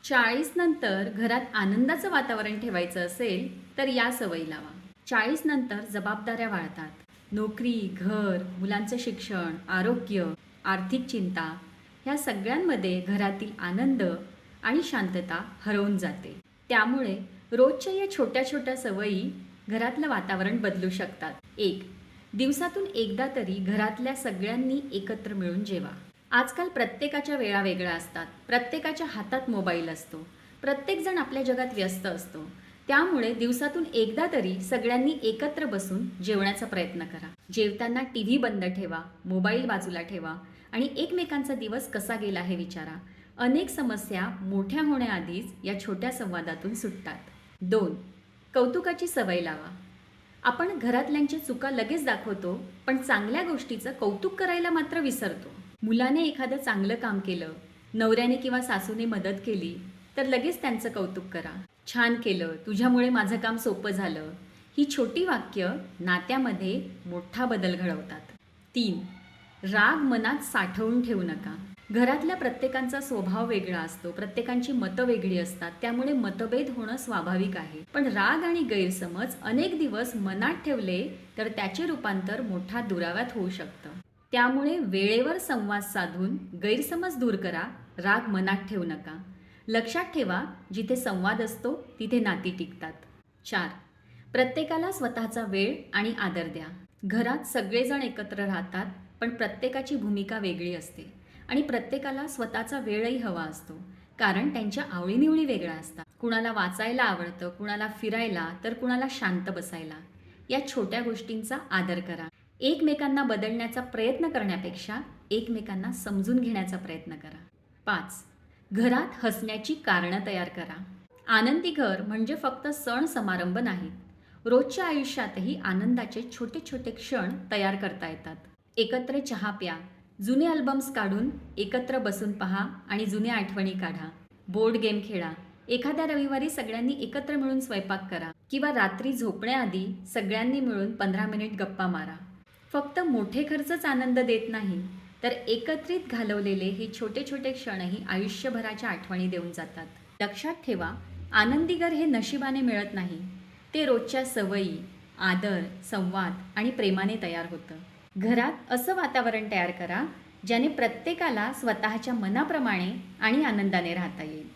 40 नंतर घरात आनंदाचं वातावरण ठेवायचं असेल तर या सवयी लावा. 40 नंतर जबाबदाऱ्या वाढतात. नोकरी, घर, मुलांचं शिक्षण, आरोग्य, आर्थिक चिंता ह्या सगळ्यांमध्ये घरातील आनंद आणि शांतता हरवून जाते. त्यामुळे रोजच्या या छोट्या छोट्या सवयी घरातलं वातावरण बदलू शकतात. 1. दिवसातून एकदा तरी घरातल्या सगळ्यांनी एकत्र मिळून जेवा. आजकाल प्रत्येकाच्या वेळा वेगळ्या असतात. प्रत्येकाच्या हातात मोबाईल असतो. प्रत्येकजण आपल्या जगात व्यस्त असतो. त्यामुळे दिवसातून एकदा तरी सगळ्यांनी एकत्र बसून जेवण्याचा प्रयत्न करा. जेवताना टीव्ही बंद ठेवा, मोबाईल बाजूला ठेवा आणि एकमेकांचा दिवस कसा गेला हे विचारा. अनेक समस्या मोठ्या होण्याआधीच या छोट्या संवादातून सुटतात. 2. कौतुकाची सवय लावा. आपण घरातल्यांच्या चुका लगेच दाखवतो, पण चांगल्या गोष्टीचं कौतुक करायला मात्र विसरतो. मुलाने एखादं चांगलं काम केलं, नवऱ्याने किंवा सासूने मदत केली, तर लगेच त्यांचं कौतुक करा. छान केलं, तुझ्यामुळे माझं काम सोपं झालं. ही छोटी वाक्य नात्यामध्ये मोठा बदल घडवतात. 3. राग मनात साठवून ठेवू नका. घरातल्या प्रत्येकांचा स्वभाव वेगळा असतो. प्रत्येकांची मतं वेगळी असतात. त्यामुळे मतभेद होणं स्वाभाविक आहे. पण राग आणि गैरसमज अनेक दिवस मनात ठेवले तर त्याचे रूपांतर मोठ्या दुराव्यात होऊ शकतं. त्यामुळे वेळेवर संवाद साधून गैरसमज दूर करा. राग मनात ठेवू नका. लक्षात ठेवा, जिथे संवाद असतो तिथे नाती टिकतात. 4. प्रत्येकाला स्वतःचा वेळ आणि आदर द्या. घरात सगळेजण एकत्र राहतात, पण प्रत्येकाची भूमिका वेगळी असते आणि प्रत्येकाला स्वतःचा वेळही हवा असतो. कारण त्यांच्या आवडीनिवडी वेगळ्या असतात. कुणाला वाचायला आवडतं, कुणाला फिरायला, तर कुणाला शांत बसायला. या छोट्या गोष्टींचा आदर करा. एकमेकांना बदलण्याचा प्रयत्न करण्यापेक्षा एकमेकांना समजून घेण्याचा प्रयत्न करा. 5. घरात हसण्याची कारणं तयार करा. आनंदी घर म्हणजे फक्त सण समारंभ नाहीत. रोजच्या आयुष्यातही आनंदाचे छोटे छोटे क्षण तयार करता येतात. एकत्र चहा प्या. जुने अल्बम्स काढून एकत्र बसून पहा आणि जुन्या आठवणी काढा. बोर्ड गेम खेळा. एखाद्या रविवारी सगळ्यांनी एकत्र मिळून स्वयंपाक करा किंवा रात्री झोपण्याआधी सगळ्यांनी मिळून 15 मिनिट गप्पा मारा. फक्त मोठे खर्चच आनंद देत नाही, तर एकत्रित घालवलेले हे छोटे छोटे क्षणही आयुष्यभराच्या आठवणी देऊन जातात. लक्षात ठेवा, आनंदी घर हे नशिबाने मिळत नाही. ते रोजच्या सवयी, आदर, संवाद आणि प्रेमाने तयार होतं. घरात असं वातावरण तयार करा ज्याने प्रत्येकाला स्वतःच्या मनाप्रमाणे आणि आनंदाने राहता येईल.